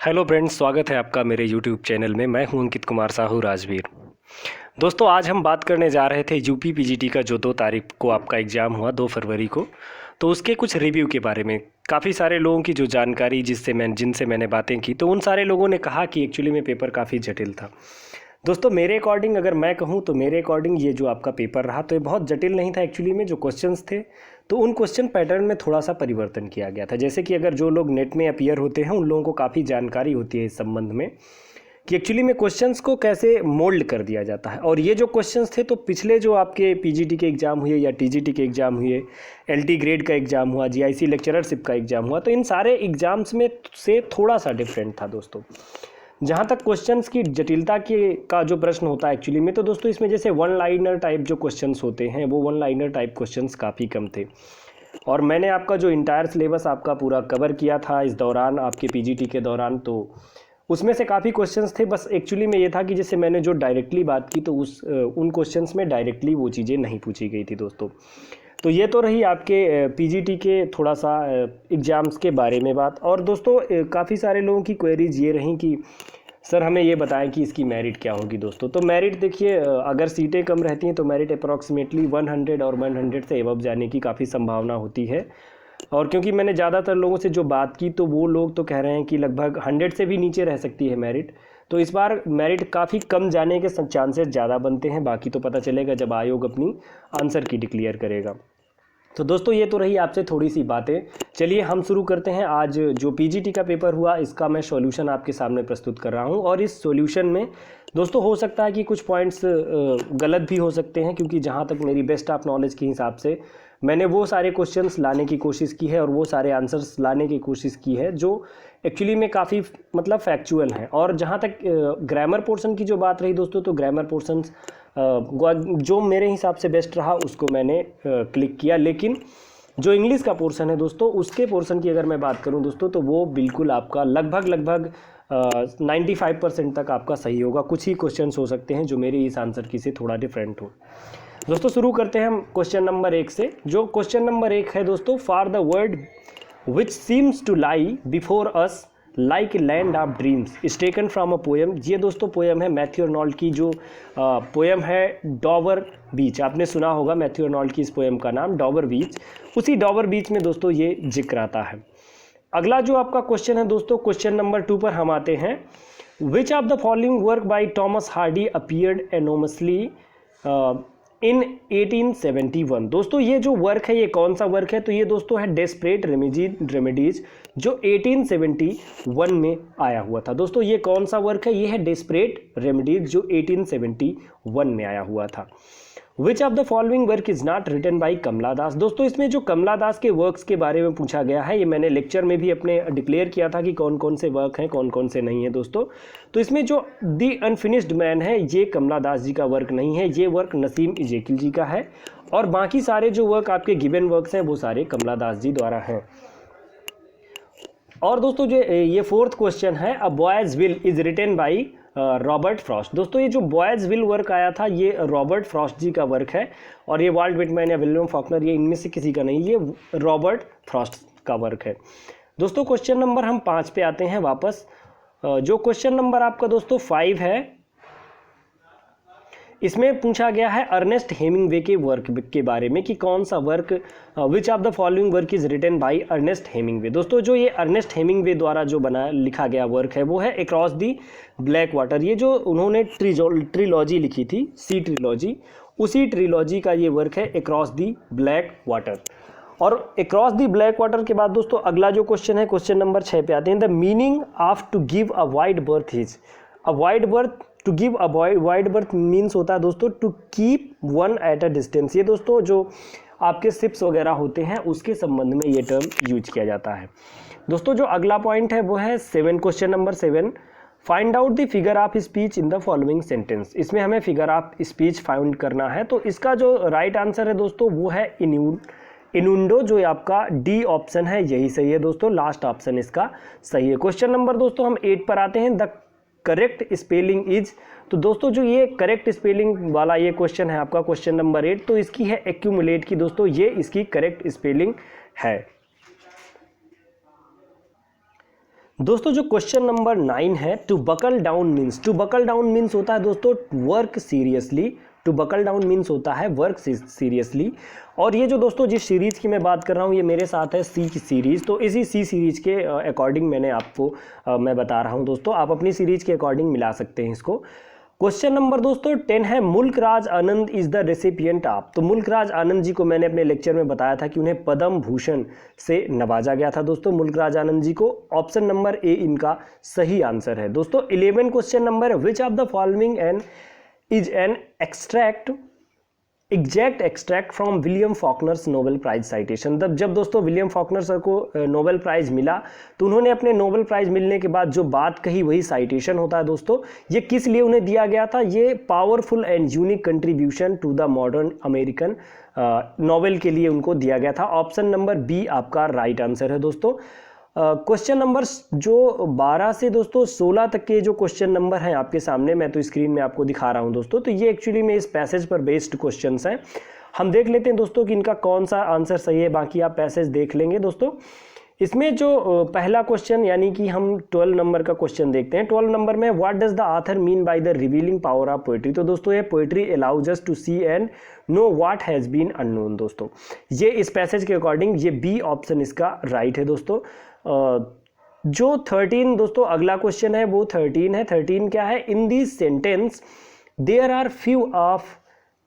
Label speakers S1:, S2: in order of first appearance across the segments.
S1: Hello friends, स्वागत है आपका मेरे यूट्यूब चैनल में। मैं हूं अंकित कुमार साहू राजवीर। दोस्तों, आज हम बात करने जा रहे थे यूपी पीजीटी का जो 2 तारीख को आपका एग्ज़ाम हुआ, 2 फरवरी को। तो उसके कुछ रिव्यू के बारे में काफ़ी सारे लोगों की जो जानकारी जिनसे मैंने बातें की, तो उन सारे लोगों ने कहा कि एक्चुअली में पेपर काफ़ी जटिल था। दोस्तों, मेरे अकॉर्डिंग अगर मैं कहूँ तो मेरे अकॉर्डिंग ये जो आपका पेपर रहा तो ये बहुत जटिल नहीं था। एक्चुअली में जो क्वेश्चंस थे तो उन क्वेश्चन पैटर्न में थोड़ा सा परिवर्तन किया गया था। जैसे कि अगर जो लोग नेट में अपीयर होते हैं उन लोगों को काफ़ी जानकारी होती है इस संबंध में कि एक्चुअली में क्वेश्चंस को कैसे मोल्ड कर दिया जाता है। और ये जो क्वेश्चंस थे तो पिछले जो आपके पीजीटी के एग्ज़ाम हुए या टीजीटी के एग्ज़ाम हुए, एलटी ग्रेड का एग्ज़ाम हुआ, जीआईसी लेक्चररशिप का एग्ज़ाम हुआ, तो इन सारे एग्ज़ाम्स में से थोड़ा सा डिफरेंट था दोस्तों। जहाँ तक क्वेश्चंस की जटिलता के का जो प्रश्न होता है एक्चुअली में, तो दोस्तों इसमें जैसे वन लाइनर टाइप जो क्वेश्चंस होते हैं वो वन लाइनर टाइप क्वेश्चंस काफ़ी कम थे। और मैंने आपका जो इंटायर सिलेबस आपका पूरा कवर किया था इस दौरान, आपके पीजीटी के दौरान, तो उसमें से काफ़ी क्वेश्चंस थे। बस एक्चुअली में ये था कि जैसे मैंने जो डायरेक्टली बात की तो उन क्वेश्चंस में डायरेक्टली वो चीज़ें नहीं पूछी गई थी दोस्तों। तो ये तो रही आपके पीजीटी के थोड़ा सा एग्ज़ाम्स के बारे में बात। और दोस्तों, काफ़ी सारे लोगों की क्वेरीज ये रहीं कि सर हमें ये बताएं कि इसकी मेरिट क्या होगी। दोस्तों, तो मेरिट देखिए, अगर सीटें कम रहती हैं तो मेरिट अप्रॉक्सीमेटली 100 और 100 से एबव जाने की काफ़ी संभावना होती है। और क्योंकि मैंने ज़्यादातर लोगों से जो बात की तो वो लोग तो कह रहे हैं कि लगभग 100 से भी नीचे रह सकती है मेरिट। तो इस बार मेरिट काफ़ी कम जाने के चांसेस ज़्यादा बनते हैं। बाकी तो पता चलेगा जब आयोग अपनी आंसर की डिक्लेयर करेगा। तो दोस्तों, ये तो रही आपसे थोड़ी सी बातें। चलिए हम शुरू करते हैं। आज जो पीजीटी का पेपर हुआ इसका मैं सॉल्यूशन आपके सामने प्रस्तुत कर रहा हूं। और इस सॉल्यूशन में दोस्तों हो सकता है कि कुछ पॉइंट्स गलत भी हो सकते हैं, क्योंकि जहां तक मेरी बेस्ट ऑफ नॉलेज के हिसाब से मैंने वो सारे क्वेश्चंस लाने की कोशिश की है और वो सारे आंसर्स लाने की कोशिश की है जो एक्चुअली में काफ़ी मतलब फैक्चुअल हैं। और जहाँ तक ग्रामर पोर्शन की जो बात रही दोस्तों, तो ग्रामर पोर्शंस जो मेरे हिसाब से बेस्ट रहा उसको मैंने क्लिक किया। लेकिन जो इंग्लिश का पोर्शन है दोस्तों, उसके पोर्शन की अगर मैं बात करूं दोस्तों, तो वो बिल्कुल आपका लगभग 95% तक आपका सही होगा। कुछ ही क्वेश्चंस हो सकते हैं जो मेरी इस आंसर की से थोड़ा डिफरेंट हो। दोस्तों, शुरू करते हैं हम क्वेश्चन नंबर 1 से। जो क्वेश्चन नंबर 1 है दोस्तों, for the word which seems to lie before us like land of dreams is taken from a poem. ये दोस्तों पोएम है मैथ्यू अर्नोल्ड की, जो पोएम है डॉवर बीच। आपने सुना होगा मैथ्यू अर्नोल्ड की इस पोएम का नाम डॉवर बीच। उसी डॉवर बीच में दोस्तों ये जिक्र आता है। अगला जो आपका क्वेश्चन है दोस्तों, क्वेश्चन नंबर 2 पर हम आते हैं। Which of the following work by Thomas Hardy appeared anonymously in 1871। दोस्तों, ये जो वर्क है ये कौन सा वर्क है? तो ये दोस्तों है डेस्परेट रेमेडीज, जो 1871 में आया हुआ था। दोस्तों, ये कौन सा वर्क है? ये है डेस्परेट रेमेडीज, जो 1871 में आया हुआ था। Which of the following work is not written by Kamala Das. दोस्तों, इसमें जो कमला दास के वर्क्स के बारे में पूछा गया है, ये मैंने लेक्चर में भी अपने डिक्लेयर किया था कि कौन कौन से वर्क हैं, कौन कौन से नहीं है दोस्तों। तो इसमें जो दी अनफिनिश्ड मैन है ये कमला दास जी का वर्क नहीं है, ये वर्क नसीम इजेकिल जी का है। और बाकी सारे जो वर्क आपके गिवन वर्क्स हैं वो सारे कमला दास जी द्वारा हैं। और दोस्तों, जो ये 4th क्वेश्चन है, a boy's will is written by Robert Frost. दोस्तों, ये जो बॉयज विल वर्क आया था ये रॉबर्ट फ्रॉस्ट जी का वर्क है। और ये वाल्ट विटमैन या विलियम फॉकनर, ये इनमें से किसी का नहीं, ये रॉबर्ट फ्रॉस्ट का वर्क है। दोस्तों, क्वेश्चन नंबर हम 5 पे आते हैं वापस। जो क्वेश्चन नंबर आपका दोस्तों 5 है, इसमें पूछा गया है अर्नेस्ट हेमिंगवे के वर्क के बारे में कि कौन सा work, which of the following work is written by Ernest Hemingway. दोस्तों, जो ये अर्नेस्ट हेमिंगवे द्वारा जो लिखा गया वर्क है वो है अक्रॉस दी ब्लैक वाटर। ये जो उन्होंने ट्रिलॉजी लिखी थी, सी ट्रिलॉजी, उसी ट्रिलॉजी का ये वर्क है अक्रॉस दी ब्लैक वाटर। और अक्रॉस दी ब्लैक वाटर के बाद दोस्तों अगला जो क्वेश्चन है, क्वेश्चन नंबर 6 पे आते हैं। The meaning of to give a wide berth is. A wide berth, to give a wide berth means होता है दोस्तों to keep one at a distance. ये दोस्तों जो आपके शिप्स वगैरह होते हैं उसके संबंध में ये टर्म यूज किया जाता है। दोस्तों, जो अगला पॉइंट है वो है 7, question number 7। Find out the figure of speech in the following sentence. इसमें हमें फिगर ऑफ स्पीच फाइंड करना है। तो इसका जो राइट आंसर है दोस्तों वो है इनुंडो, जो आपका डी ऑप्शन है यही सही है दोस्तों। लास्ट ऑप्शन इसका सही है। क्वेश्चन नंबर दोस्तों हम 8 पर आते हैं। The correct spelling is. तो दोस्तों, जो ये करेक्ट स्पेलिंग वाला ये क्वेश्चन है आपका क्वेश्चन नंबर 8, तो इसकी है एक्यूमुलेट की। दोस्तों, ये इसकी करेक्ट स्पेलिंग है। दोस्तों जो क्वेश्चन नंबर 9 है, to buckle down means, to buckle down means होता है दोस्तों work seriously, to buckle down means होता है वर्क सीरियसली। और ये जो दोस्तों जिस सीरीज़ की मैं बात कर रहा हूँ ये मेरे साथ है सी की सीरीज़, तो इसी सी सीरीज़ के अकॉर्डिंग मैंने आपको मैं बता रहा हूँ दोस्तों, आप अपनी सीरीज़ के अकॉर्डिंग मिला सकते हैं इसको। क्वेश्चन नंबर दोस्तों 10 है, मुल्क Raj Anand is the recipient of. तो मुल्क राज आनंद जी को मैंने अपने लेक्चर में बताया था कि उन्हें पद्म भूषण से नवाजा गया था दोस्तों, मुल्क राज आनंद जी को। ऑप्शन नंबर ए इनका सही आंसर है दोस्तों। 11 क्वेश्चन नंबर है, which of the following an is an exact extract from William Faulkner's Nobel prize citation. जब दोस्तों विलियम फॉकनर सर को नोबेल प्राइज मिला तो उन्होंने अपने नोबेल प्राइज मिलने के बाद जो बात कही वही साइटेशन होता है दोस्तों। ये किस लिए उन्हें दिया गया था? ये powerful and unique contribution to the modern American novel के लिए उनको दिया गया था। ऑप्शन नंबर बी आपका राइट आंसर है दोस्तों। क्वेश्चन नंबर जो 12 से दोस्तों 16 तक के जो क्वेश्चन नंबर हैं आपके सामने, मैं तो स्क्रीन में आपको दिखा रहा हूं दोस्तों, तो ये एक्चुअली में इस पैसेज पर बेस्ड क्वेश्चंस हैं। हम देख लेते हैं दोस्तों कि इनका कौन सा आंसर सही है, बाकी आप पैसेज देख लेंगे दोस्तों। इसमें जो पहला क्वेश्चन यानी कि हम 12 नंबर का क्वेश्चन देखते हैं। 12 नंबर में what does the author mean by the revealing power of poetry. तो दोस्तों ये poetry allows us to see and know what has been unknown. दोस्तों ये इस पैसेज के अकॉर्डिंग ये बी ऑप्शन इसका राइट है दोस्तों। जो 13 दोस्तों अगला क्वेश्चन है वो 13 है। 13 क्या है? In this sentence there are few of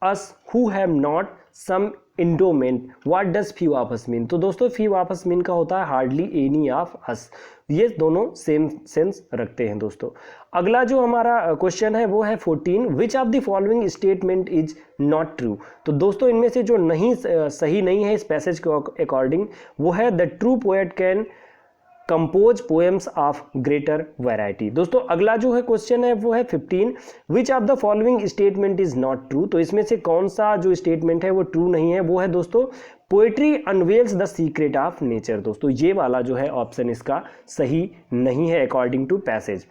S1: us who have not some endowment, what does few of us mean. तो दोस्तों फ्यू ऑफ अस मीन का होता है हार्डली एनी ऑफ अस। ये दोनों सेम सेंस रखते हैं दोस्तों। अगला जो हमारा क्वेश्चन है वो है 14, विच of the following statement is not true. तो दोस्तों इनमें से जो नहीं सही नहीं है इस पैसेज के अकॉर्डिंग वो है the true poet can compose poems of greater variety. दोस्तों अगला जो है क्वेश्चन है वो है 15, विच of the following statement is not true. तो इसमें से कौन सा जो स्टेटमेंट है वो ट्रू नहीं है, वो है दोस्तों poetry unveils the secret of nature. दोस्तों ये वाला जो है ऑप्शन इसका सही नहीं है अकॉर्डिंग टू पैसेज।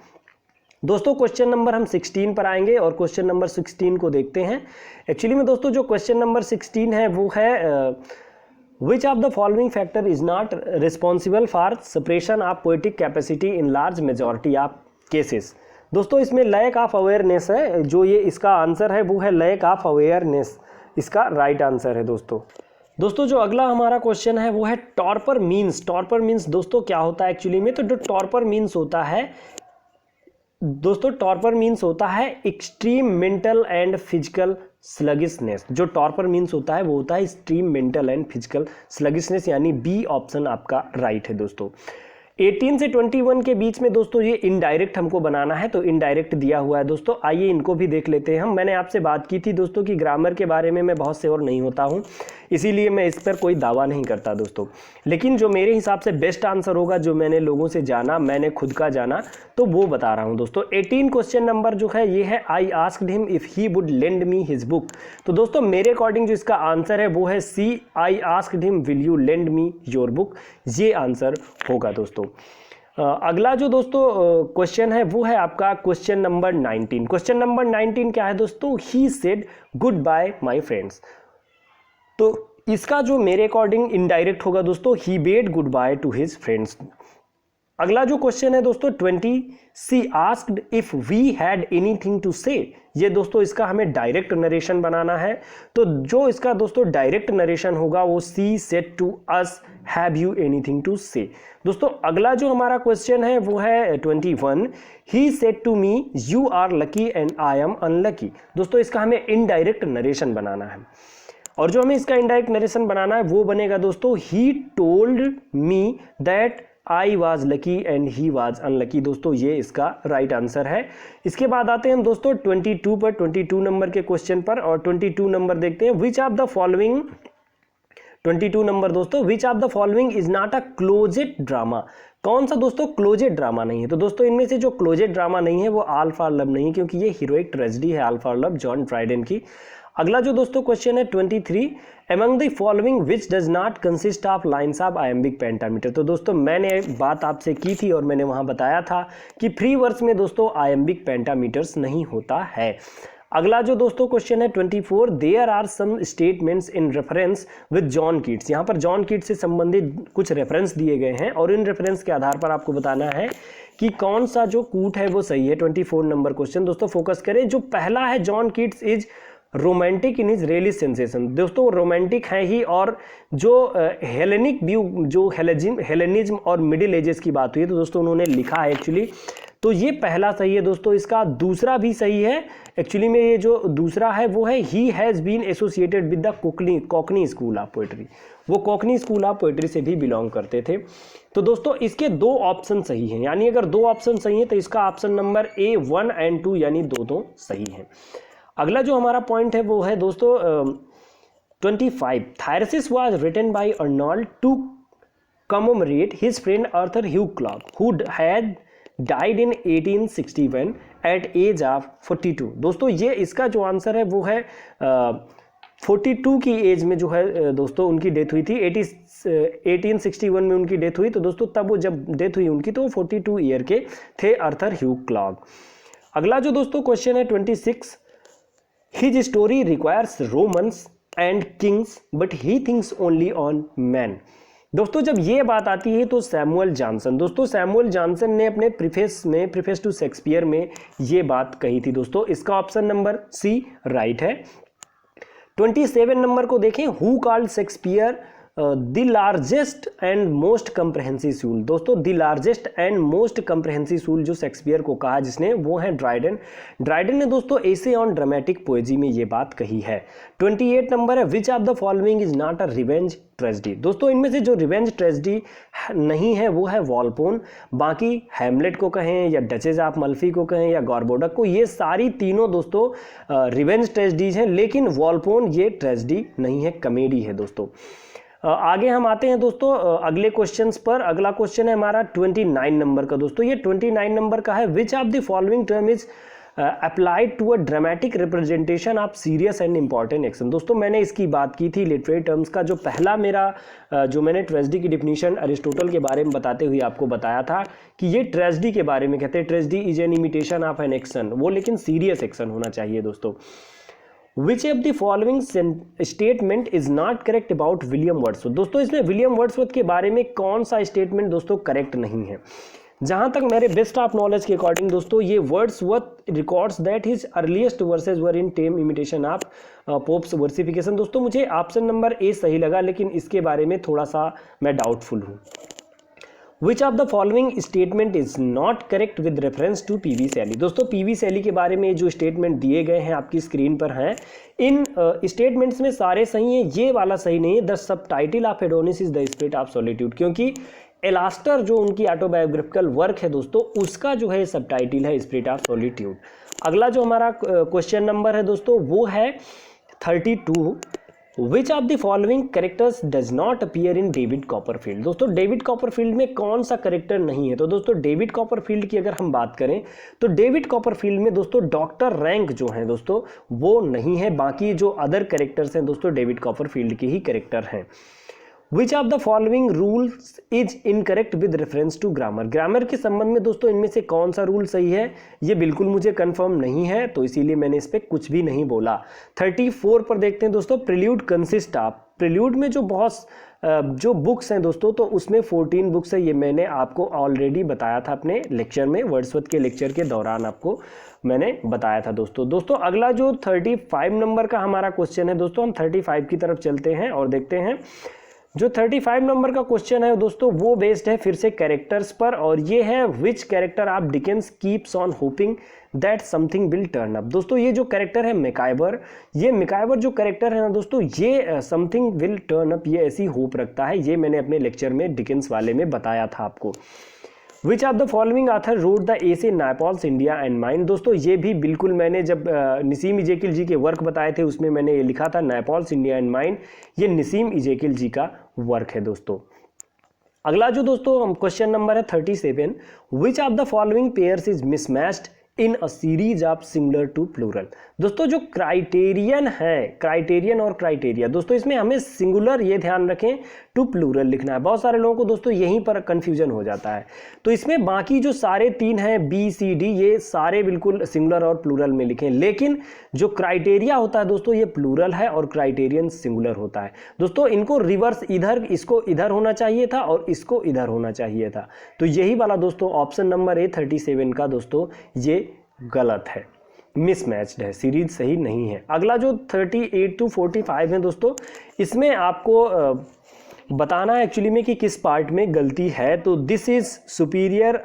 S1: दोस्तों क्वेश्चन नंबर हम 16 पर आएंगे और क्वेश्चन नंबर 16 को देखते हैं। एक्चुअली में दोस्तों जो क्वेश्चन नंबर 16 है वो है Which of the following factor is not responsible for suppression of poetic capacity in large majority of cases। दोस्तों इसमें लैक ऑफ अवेयरनेस है, जो ये इसका आंसर है वो है लैक ऑफ अवेयरनेस, इसका राइट आंसर है दोस्तों जो अगला हमारा क्वेश्चन है वो है टॉर्पर मीन्स। टॉर्पर मीन्स दोस्तों क्या होता है एक्चुअली में? तो जो टॉर्पर मीन्स होता है दोस्तों, टॉर्पर मीन्स होता है extreme mental and physical sluggishness. जो टॉर्पर मीन्स होता है वो होता है extreme mental and physical sluggishness, यानी बी ऑप्शन आपका राइट है दोस्तों। 18 से 21 के बीच में दोस्तों ये इनडायरेक्ट हमको बनाना है, तो इनडायरेक्ट दिया हुआ है दोस्तों। आइए इनको भी देख लेते हैं हम। मैंने आपसे बात की थी दोस्तों कि ग्रामर के बारे में मैं बहुत से और नहीं होता हूँ, इसीलिए मैं इस पर कोई दावा नहीं करता दोस्तों, लेकिन जो मेरे हिसाब से बेस्ट आंसर होगा, जो मैंने लोगों से जाना, मैंने खुद का जाना, तो वो बता रहा हूँ दोस्तों। 18 क्वेश्चन नंबर जो है ये है, आई asked him if he would lend me his book. तो दोस्तों मेरे अकॉर्डिंग जो इसका आंसर है वो है C, I asked him will you lend me your book, ये आंसर होगा दोस्तों। अगला जो दोस्तों क्वेश्चन है वो है आपका क्वेश्चन नंबर 19। क्वेश्चन नंबर 19 क्या है दोस्तों? He said goodbye my friends. तो इसका जो मेरे अकॉर्डिंग इनडायरेक्ट होगा दोस्तों, he bade goodbye to his friends. अगला जो क्वेश्चन है दोस्तों 20, she asked if we had anything to say. ये दोस्तों इसका हमें डायरेक्ट नरेशन बनाना है, तो जो इसका दोस्तों डायरेक्ट नरेशन होगा वो she said to us have you anything to say. दोस्तों अगला जो हमारा क्वेश्चन है वो है 21, he said to me you are lucky and I am unlucky. दोस्तों इसका हमें इनडायरेक्ट नरेशन बनाना है, और जो हमें इसका इनडायरेक्ट नरेशन बनाना है वो बनेगा दोस्तों, he told me that I was lucky and he was unlucky. दोस्तों ये इसका राइट आंसर है। इसके बाद आते हैं हम दोस्तों 22 पर, 22 नंबर के क्वेश्चन पर, और 22 नंबर देखते हैं, which of the following 22 number दोस्तों, which of the following is not a closet drama. कौन सा दोस्तों क्लोजेड ड्रामा नहीं है? तो दोस्तों इनमें से जो क्लोजेड ड्रामा नहीं है वो ऑल फॉर लव नहीं है, क्योंकि ये हीरोइक ट्रेजेडी है all for love, John Dryden की। अगला जो दोस्तों क्वेश्चन है 23, among the following which does not consist of lines of iambic pentameter। तो दोस्तों मैंने बात आपसे की थी और मैंने वहां बताया था कि फ्री वर्स में दोस्तों iambic pentameters नहीं होता है। अगला जो दोस्तों क्वेश्चन है 24, there are some statements in reference with John Keats. यहाँ पर जॉन कीट्स से संबंधित कुछ रेफरेंस दिए गए हैं और इन रेफरेंस के आधार पर आपको बताना है कि कौन सा जो कूट है वो सही है। 24 नंबर क्वेश्चन दोस्तों फोकस करें। जो पहला है, John Keats is romantic in his realist sensation. दोस्तों रोमांटिक है ही, और जो हेलेनिक व्यू, जो हेलेनिज्म और मिडिल एजेस की बात हुई है तो दोस्तों उन्होंने लिखा है एक्चुअली, तो ये पहला सही है दोस्तों। इसका दूसरा भी सही है एक्चुअली में, ये जो दूसरा है वो है he has been associated with the Cockney school of poetry. वो कॉकनी स्कूल ऑफ पोएट्री से भी बिलोंग करते थे। तो दोस्तों इसके 2 ऑप्शन सही हैं, यानी अगर 2 ऑप्शन सही हैं तो इसका ऑप्शन नंबर ए 1 एंड 2 यानी दो सही हैं। अगला जो हमारा पॉइंट है वो है दोस्तों 25, Thyrsis was written by Arnold to commemorate his friend Arthur Hugh Clough who had died in 1861 at age of 42। दोस्तों ये इसका जो आंसर है वो है 42 की एज में जो है दोस्तों उनकी डेथ हुई थी। 1861 में उनकी डेथ हुई, तो दोस्तों तब वो जब डेथ हुई उनकी तो 42 ईयर के थे आर्थर ह्यूग क्लॉक। अगला जो दोस्तों क्वेश्चन है 26, His story requires Romans and kings, but he thinks only on men। दोस्तों जब ये बात आती है तो सैमुअल जॉनसन, दोस्तों सैमुअल जॉनसन ने अपने प्रीफेस टू शेक्सपियर में ये बात कही थी दोस्तों। इसका ऑप्शन नंबर सी राइट है। 27 नंबर को देखें, who called Shakespeare the largest and most comprehensive सूल। दोस्तों the largest and most comprehensive सूल जो शेक्सपियर को कहा जिसने, वो है ड्राइडन। ड्राइडन ने दोस्तों एसे ऑन ड्रामेटिक पोएजी में ये बात कही है। 28 नंबर है, which of the following is not a revenge tragedy. दोस्तों इनमें से जो रिवेंज ट्रेजेडी नहीं है वो है वॉलपोन। बाकी हैमलेट को कहें या डचेस ऑफ मल्फी को कहें या गॉर्बोडक को, ये सारी तीनों दोस्तों रिवेंज ट्रेजेडीज हैं, लेकिन वॉलपोन ये ट्रेजेडी नहीं है, कॉमेडी है दोस्तों। आगे हम आते हैं दोस्तों अगले क्वेश्चंस पर। अगला क्वेश्चन है हमारा 29 नंबर का दोस्तों। ये 29 नंबर का है, which of the following term is applied to a dramatic representation of serious and important action. दोस्तों मैंने इसकी बात की थी लिटरेरी टर्म्स का। जो पहला मेरा जो मैंने ट्रेजेडी की डिफिनीशन अरिस्टोटल के बारे में बताते हुए आपको बताया था कि ये ट्रेजेडी के बारे में कहते हैं, tragedy is an imitation of an action, वो लेकिन सीरियस एक्शन होना चाहिए दोस्तों। Which of the following statement is not correct about William Wordsworth. दोस्तों इसमें विलियम वर्ड्सवर्थ के बारे में कौन सा स्टेटमेंट दोस्तों करेक्ट नहीं है। जहां तक मेरे बेस्ट ऑफ नॉलेज के अकॉर्डिंग दोस्तों ये Wordsworth records that his earliest verses were in tame imitation of Pope's versification. दोस्तों मुझे ऑप्शन नंबर ए सही लगा, लेकिन इसके बारे में थोड़ा सा मैं डाउटफुल हूँ। Which of the following statement is not correct with reference to PV Shelley. दोस्तों पीवी शैली के बारे में जो स्टेटमेंट दिए गए हैं आपकी स्क्रीन पर हैं, इन स्टेटमेंट्स में सारे सही हैं, ये वाला सही नहीं है। The sub title of Adonis is the spirit of solitude, क्योंकि एलास्टर जो उनकी ऑटोबायोग्राफिकल वर्क है दोस्तों उसका जो है सब टाइटल है स्पिरिट ऑफ सॉलिट्यूड। अगला जो हमारा क्वेश्चन नंबर है दोस्तों वो है 32, विच of the following characters does not appear in David Copperfield. दोस्तों डेविड कॉपरफील्ड में कौन सा कैरेक्टर नहीं है। तो दोस्तों डेविड कॉपरफील्ड की अगर हम बात करें तो डेविड कॉपरफील्ड में दोस्तों डॉक्टर रैंक जो है दोस्तों वो नहीं है, बाकी जो अदर कैरेक्टर्स हैं दोस्तों डेविड कॉपरफील्ड के ही कैरेक्टर हैं। Which of the following rules is incorrect with reference to grammar. Grammar के संबंध में दोस्तों इनमें से कौन सा रूल सही है, ये बिल्कुल मुझे कंफर्म नहीं है, तो इसीलिए मैंने इस पर कुछ भी नहीं बोला। 34 पर देखते हैं दोस्तों, प्रिल्यूड कंसिस्ट ऑफ। प्रिल्यूड में जो बहुत जो बुक्स हैं दोस्तों तो उसमें 14 बुक्स है, ये मैंने आपको ऑलरेडी बताया था अपने लेक्चर में, वर्ड्सवर्थ के लेक्चर के दौरान आपको मैंने बताया था दोस्तों। अगला जो 35 नंबर का हमारा क्वेश्चन है दोस्तों, हम 35 की तरफ चलते हैं और देखते हैं। जो 35 नंबर का क्वेश्चन है दोस्तों वो बेस्ड है फिर से कैरेक्टर्स पर, और ये है विच character of Dickens keeps on hoping that something will turn up. दोस्तों ये जो कैरेक्टर है मिकाइबर, ये मिकाइबर जो कैरेक्टर है ना दोस्तों, ये समथिंग विल टर्न अप, ये ऐसी होप रखता है, ये मैंने अपने लेक्चर में डिकेंस वाले में बताया था आपको। Which of the following author wrote the essay Naipaul's India and mine. दोस्तों ये भी बिल्कुल मैंने जब नसीम इजेकिल जी के वर्क बताए थे उसमें मैंने ये लिखा था नायपॉल्स इंडिया एंड माइन, ये नसीम इजेकिल जी का वर्क है दोस्तों। अगला जो दोस्तों क्वेश्चन नंबर है 37, which of the following pairs is mismatched in a series of singular to plural. दोस्तों जो क्राइटेरियन है, क्राइटेरियन और क्राइटेरिया, दोस्तों इसमें हमें सिंगुलर ये ध्यान रखें, टू प्लूरल लिखना है। बहुत सारे लोगों को दोस्तों यहीं पर कंफ्यूजन हो जाता है। तो इसमें बाकी जो सारे 3 हैं बी सी डी, ये सारे बिल्कुल सिंगुलर और प्लूरल में लिखें, लेकिन जो क्राइटेरिया होता है दोस्तों ये प्लूरल है और क्राइटेरियन सिंगुलर होता है। दोस्तों इनको रिवर्स, इधर इसको इधर होना चाहिए था और इसको इधर होना चाहिए था। तो यही वाला दोस्तों ऑप्शन नंबर ए 37 का दोस्तों ये गलत है, मिसमैच्ड है, सीरीज सही नहीं है। अगला जो 38 to 45 है दोस्तों, इसमें आपको बताना है एक्चुअली में कि किस पार्ट में गलती है। तो this is superior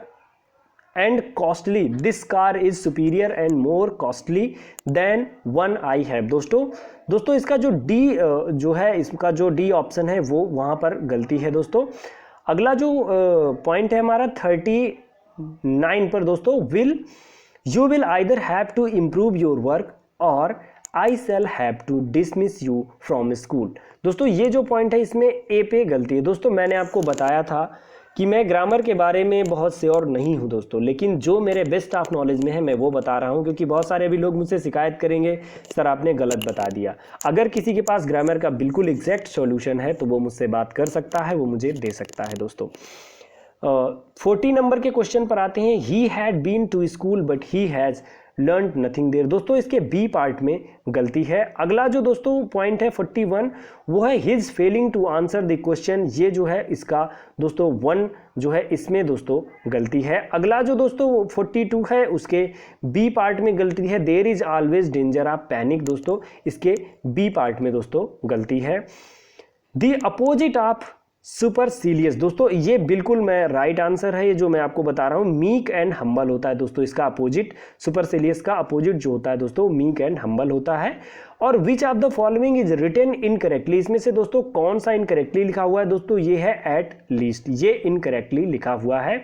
S1: and costly, this car is superior and more costly than one I have. दोस्तों इसका जो डी जो है, इसका जो डी ऑप्शन है वो वहाँ पर गलती है दोस्तों। अगला जो पॉइंट है हमारा 39 पर दोस्तों, you will either have to improve your work और I shall have to dismiss you from school. दोस्तों ये जो पॉइंट है इसमें ए पे गलती है। दोस्तों मैंने आपको बताया था कि मैं ग्रामर के बारे में बहुत श्योर नहीं हूं दोस्तों, लेकिन जो मेरे बेस्ट ऑफ नॉलेज में है मैं वो बता रहा हूं, क्योंकि बहुत सारे भी लोग मुझसे शिकायत करेंगे सर आपने गलत बता दिया। अगर किसी के पास ग्रामर का बिल्कुल एग्जैक्ट सॉल्यूशन है तो वो मुझसे बात कर सकता है, वो मुझे दे सकता है दोस्तों। 40 नंबर के क्वेश्चन पर आते हैं। He had been to school but he has learn nothing there. दोस्तों इसके बी पार्ट में गलती है। अगला जो दोस्तों पॉइंट है 41, वो है his failing to answer the question. ये जो है इसका दोस्तों 1 जो है इसमें दोस्तों गलती है। अगला जो दोस्तों 42 है उसके बी पार्ट में गलती है। There is always danger of panic. दोस्तों इसके बी पार्ट में दोस्तों गलती है। द अपोजिट ऑफ सुपरसीलियस, दोस्तों ये बिल्कुल मैं राइट आंसर है, ये जो मैं आपको बता रहा हूँ। मीक एंड हम्बल होता है दोस्तों इसका अपोजिट, सुपरसीलियस का अपोजिट जो होता है दोस्तों मीक एंड हम्बल होता है। और which of the following is written incorrectly, इसमें से दोस्तों कौन सा इनकरेक्टली लिखा हुआ है दोस्तों, ये है एट लीस्ट, ये इनकरेक्टली लिखा हुआ है।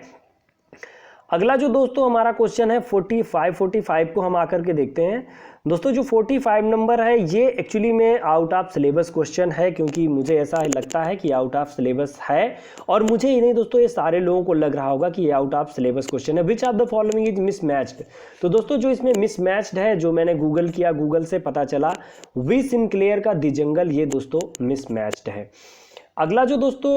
S1: अगला जो दोस्तों हमारा क्वेश्चन है 45 को हम आकर के देखते हैं। दोस्तों जो 45 नंबर है ये एक्चुअली में आउट ऑफ सिलेबस क्वेश्चन है, क्योंकि मुझे ऐसा लगता है कि आउट ऑफ सिलेबस है, और मुझे ही नहीं दोस्तों ये सारे लोगों को लग रहा होगा कि ये आउट ऑफ सिलेबस क्वेश्चन है। Which of the following is mismatched. तो दोस्तों जो इसमें मिसमैच्ड है, जो मैंने गूगल किया, गूगल से पता चला वी सिनक्लेयर का द जंगल, ये दोस्तों मिसमैच्ड है। अगला जो दोस्तों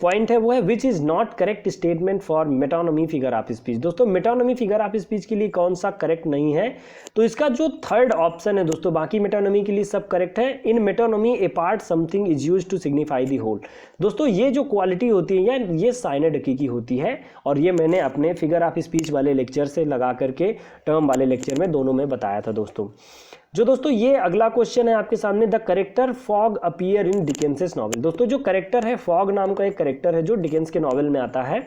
S1: पॉइंट है वो है which is not correct statement for metonymy figure of speech. दोस्तों मेटानोमी फिगर ऑफ स्पीच के लिए कौन सा करेक्ट नहीं है, तो इसका जो थर्ड ऑप्शन है दोस्तों, बाकी मेटानोमी के लिए सब करेक्ट है। In metonymy a part something is used to signify the whole. दोस्तों ये जो क्वालिटी होती है ये साइनड हकीकी होती है, और ये मैंने अपने फिगर ऑफ स्पीच वाले लेक्चर से लगा करके टर्म वाले लेक्चर में दोनों में बताया था दोस्तों। जो दोस्तों ये अगला क्वेश्चन है आपके सामने, the character Fogg appear in Dickens's novel. दोस्तों जो करेक्टर है, फॉग नाम का एक करेक्टर है जो डिकेंस के नॉवल में आता है,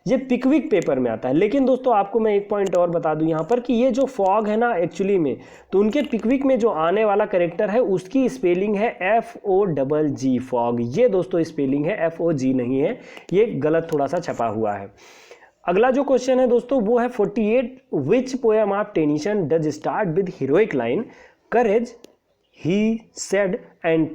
S1: ये पिकविक पेपर में आता है। लेकिन दोस्तों आपको मैं एक पॉइंट और बता दूं यहाँ पर कि ये जो फॉग है ना एक्चुअली में, तो उनके पिकविक में जो आने वाला करेक्टर है उसकी स्पेलिंग है FOGG फॉग। ये दोस्तों स्पेलिंग है, FOG नहीं है, ये गलत थोड़ा सा छपा हुआ है। अगला जो क्वेश्चन है दोस्तों वो है 48, which poem of Tennyson does start with heroic line courage he said and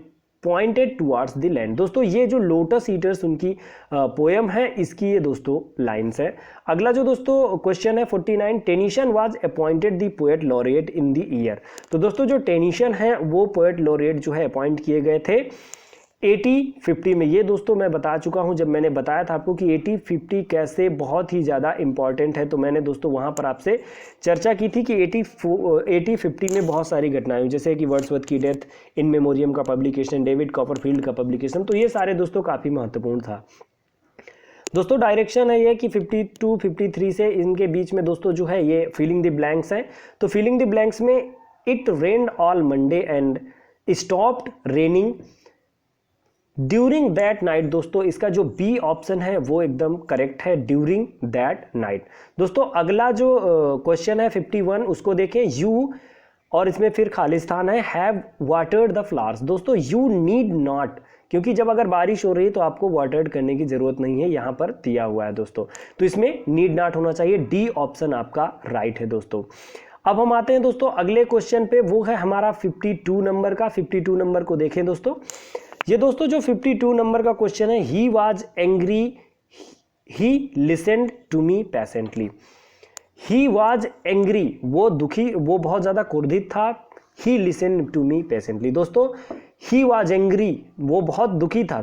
S1: pointed towards the land. दोस्तों ये जो लोटस ईटर्स उनकी पोएम है, इसकी ये दोस्तों लाइन्स है। अगला जो दोस्तों क्वेश्चन है 49, Tennyson was appointed the poet laureate in the year. तो दोस्तों जो टेनिसन है वो पोएट लॉरिएट जो है अपॉइंट किए गए थे 80-50 में। ये दोस्तों मैं बता चुका हूं, जब मैंने बताया था आपको कि 80-50 कैसे बहुत ही ज़्यादा इंपॉर्टेंट है, तो मैंने दोस्तों वहां पर आपसे चर्चा की थी कि 80-50 में बहुत सारी घटनाएं हुई, जैसे कि वर्ड्सवर्थ की डेथ, इन मेमोरियम का पब्लिकेशन, डेविड कॉपरफील्ड का पब्लिकेशन, तो ये सारे दोस्तों काफ़ी महत्वपूर्ण था। दोस्तों डायरेक्शन है ये कि 52-53 से इनके बीच में दोस्तों जो है ये फिलिंग द ब्लैंक्स है। तो फिलिंग द ब्लैंक्स में it rained all Monday and stopped raining during that night. दोस्तों इसका जो बी ऑप्शन है वो एकदम करेक्ट है, ड्यूरिंग दैट नाइट। दोस्तों अगला जो क्वेश्चन है 51 उसको देखें, यू और इसमें फिर खालिस्तान है, हैव वाटर्ड द फ्लावर्स। दोस्तों यू नीड नॉट, क्योंकि जब अगर बारिश हो रही है तो आपको वाटर्ड करने की जरूरत नहीं है, यहाँ पर दिया हुआ है दोस्तों, तो इसमें नीड नॉट होना चाहिए, डी ऑप्शन आपका राइट है दोस्तों। अब हम आते हैं दोस्तों अगले क्वेश्चन पे, वो है हमारा 52 नंबर का। 52 नंबर को देखें दोस्तों, ये दोस्तों जो 52 नंबर का क्वेश्चन है, he was angry he listened to me patiently. He was angry, वो दुखी, वो बहुत ज्यादा क्रोधित था, ही लिसेंड टू मी पैसेंटली। दोस्तों ही वॉज एंग्री, वो बहुत दुखी था,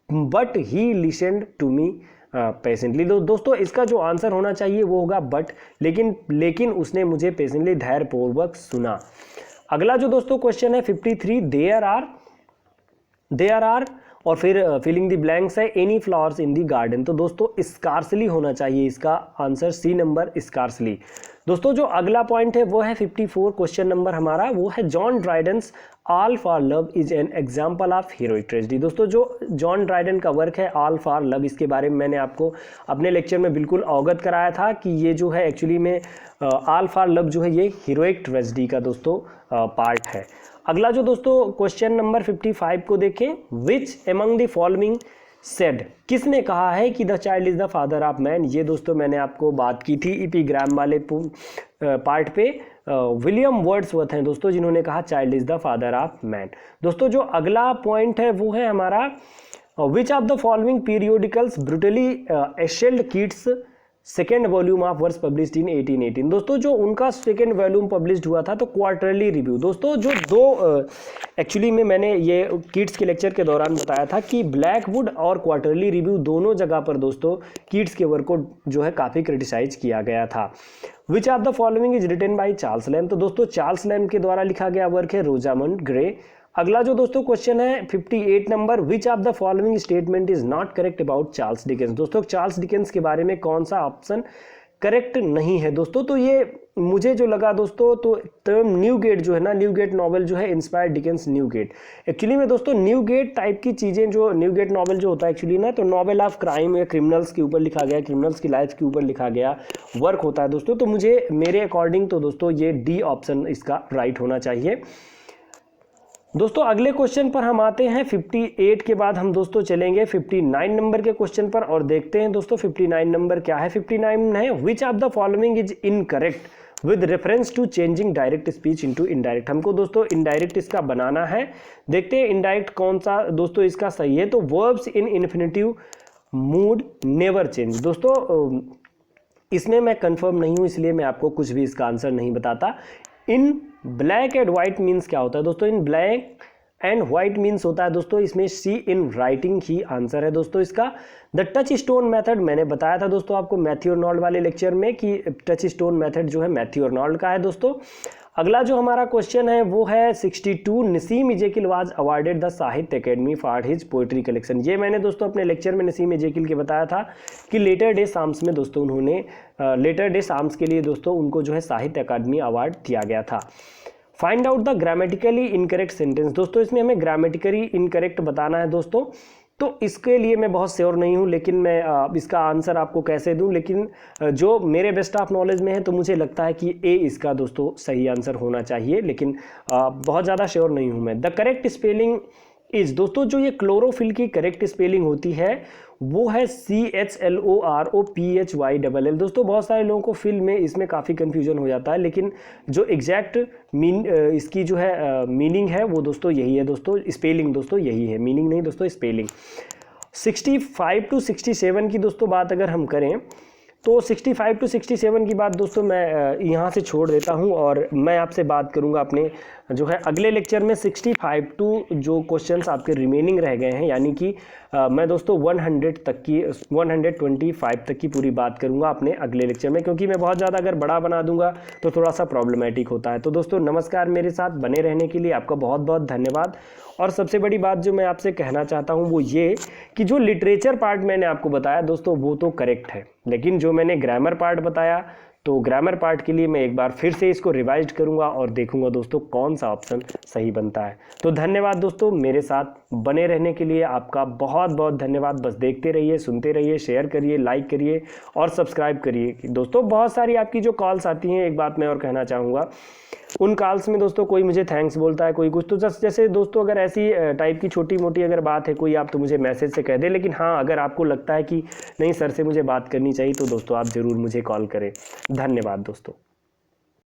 S1: but he listened to me patiently. दोस्तों इसका जो आंसर होना चाहिए वो होगा बट, लेकिन उसने मुझे पेशेंटली धैर्यपूर्वक सुना। अगला जो दोस्तों क्वेश्चन है 53, देयर आर और फिर फिलिंग द ब्लैंक्स है any flowers in the garden. तो दोस्तों स्कार्सली होना चाहिए इसका आंसर, सी नंबर स्कार्सली। दोस्तों जो अगला पॉइंट है वो है 54, क्वेश्चन नंबर हमारा वो है John Dryden's all for love is an example of heroic tragedy. दोस्तों जो जॉन ड्राइडन का वर्क है ऑल फॉर लव, इसके बारे में मैंने आपको अपने लेक्चर में बिल्कुल अवगत कराया था कि ये जो है एक्चुअली में ऑल फॉर लव जो है ये हीरोइक ट्रेजेडी का दोस्तों पार्ट है। अगला जो दोस्तों क्वेश्चन नंबर 55 को देखें, which among the following said, किसने कहा है कि the child is the father of man. ये दोस्तों मैंने आपको बात की थी एपिग्राम वाले पार्ट पे, विलियम वर्ड्सवर्थ हैं दोस्तों जिन्होंने कहा child is the father of man. दोस्तों जो अगला पॉइंट है वो है हमारा which of the following periodicals brutally assailed Keats second volume of verse published in 1818। दोस्तों जो उनका सेकेंड वॉल्यूम पब्लिश्ड हुआ था तो क्वार्टरली रिव्यू। दोस्तों जो दो एक्चुअली में मैंने ये किड्स के लेक्चर के दौरान बताया था कि ब्लैकवुड और क्वार्टरली रिव्यू दोनों जगह पर दोस्तों किड्स के वर्क को जो है काफ़ी क्रिटिसाइज किया गया था। Which of the following is written by Charles Lamb. तो दोस्तों चार्ल्स लैम्ब के द्वारा लिखा गया वर्क है रोजामंड ग्रे। अगला जो दोस्तों क्वेश्चन है 58 number, which of the following statement is not correct about Charles Dickens. दोस्तों चार्ल्स डिकेंस के बारे में कौन सा ऑप्शन करेक्ट नहीं है दोस्तों। तो ये मुझे जो लगा दोस्तों, तो टर्म न्यूगेट जो है ना, न्यूगेट नॉवल जो है इंस्पायर्ड डिकेंस न्यूगेट। एक्चुअली में दोस्तों न्यूगेट टाइप की चीज़ें जो न्यूगेट नॉवल जो होता है एक्चुअली ना, तो नॉवल ऑफ क्राइम या क्रिमिनल्स के ऊपर लिखा गया, क्रिमिनल्स की लाइफ के ऊपर लिखा गया वर्क होता है दोस्तों। तो मुझे मेरे अकॉर्डिंग तो दोस्तों ये डी ऑप्शन इसका राइट होना चाहिए। दोस्तों अगले क्वेश्चन पर हम आते हैं 58 के बाद हम दोस्तों चलेंगे 59 नंबर के क्वेश्चन पर और देखते हैं दोस्तों 59 नंबर क्या है। 59 है which of the following is incorrect with reference to changing direct speech into indirect. हमको दोस्तों इनडायरेक्ट इसका बनाना है, देखते हैं इनडायरेक्ट कौन सा दोस्तों इसका सही है। तो verbs in infinitive mood never change. दोस्तों इसमें मैं कंफर्म नहीं हूं इसलिए मैं आपको कुछ भी इसका आंसर नहीं बताता। इन ब्लैक एंड व्हाइट मीन्स क्या होता है दोस्तों, इन ब्लैक एंड व्हाइट मीन्स होता है दोस्तों इसमें सी इन राइटिंग ही आंसर है दोस्तों इसका। द टच स्टोन मेथड मैंने बताया था दोस्तों आपको मैथ्यू अर्नोल्ड वाले लेक्चर में कि टच स्टोन मेथड जो है मैथ्यू अर्नोल्ड का है दोस्तों। अगला जो हमारा क्वेश्चन है वो है 62, Nissim Ezekiel was awarded the Sahitya Akademi for his poetry collection. ये मैंने दोस्तों अपने लेक्चर में नसीम इजेकिल के बताया था कि लेटर डे साम्स में दोस्तों उन्होंने लेटर डे साम्स के लिए दोस्तों उनको जो है साहित्य अकादमी अवार्ड दिया गया था। Find out the grammatically incorrect sentence. दोस्तों इसमें हमें ग्रामेटिकली इनकरेक्ट बताना है दोस्तों, तो इसके लिए मैं बहुत श्योर नहीं हूँ, लेकिन मैं इसका आंसर आपको कैसे दूं, लेकिन जो मेरे बेस्ट ऑफ नॉलेज में है तो मुझे लगता है कि ए इसका दोस्तों सही आंसर होना चाहिए, लेकिन बहुत ज़्यादा श्योर नहीं हूँ मैं। द करेक्ट स्पेलिंग इज, दोस्तों जो ये क्लोरोफिल की करेक्ट स्पेलिंग होती है वो है CHLOROPHYLL। दोस्तों बहुत सारे लोगों को फिल में इसमें काफ़ी कंफ्यूजन हो जाता है, लेकिन जो एग्जैक्ट इसकी जो है मीनिंग है वो दोस्तों यही है दोस्तों, स्पेलिंग दोस्तों यही है, मीनिंग नहीं दोस्तों स्पेलिंग। 65 to 67 की दोस्तों बात अगर हम करें तो 65 to 67 की बात दोस्तों मैं यहाँ से छोड़ देता हूँ और मैं आपसे बात करूँगा अपने जो है अगले लेक्चर में 65 टू जो क्वेश्चंस आपके रिमेनिंग रह गए हैं, यानी कि मैं दोस्तों 100 तक की 125 तक की पूरी बात करूँगा अपने अगले लेक्चर में, क्योंकि मैं बहुत ज़्यादा अगर बड़ा बना दूंगा तो थोड़ा सा प्रॉब्लमेटिक होता है। तो दोस्तों नमस्कार, मेरे साथ बने रहने के लिए आपका बहुत बहुत धन्यवाद। और सबसे बड़ी बात जो मैं आपसे कहना चाहता हूँ वो ये कि जो लिटरेचर पार्ट मैंने आपको बताया दोस्तों वो तो करेक्ट है, लेकिन जो मैंने ग्रामर पार्ट बताया तो ग्रामर पार्ट के लिए मैं एक बार फिर से इसको रिवाइज करूंगा और देखूंगा दोस्तों कौन सा ऑप्शन सही बनता है। तो धन्यवाद दोस्तों, मेरे साथ बने रहने के लिए आपका बहुत बहुत धन्यवाद। बस देखते रहिए, सुनते रहिए, शेयर करिए, लाइक करिए और सब्सक्राइब करिए। दोस्तों बहुत सारी आपकी जो कॉल्स आती हैं, एक बात मैं और कहना चाहूँगा, उन कॉल्स में दोस्तों कोई मुझे थैंक्स बोलता है, कोई कुछ, तो जैसे दोस्तों अगर ऐसी टाइप की छोटी मोटी अगर बात है कोई, आप तो मुझे मैसेज से कह दें, लेकिन हाँ अगर आपको लगता है कि नहीं सर से मुझे बात करनी चाहिए तो दोस्तों आप ज़रूर मुझे कॉल करें। धन्यवाद दोस्तों।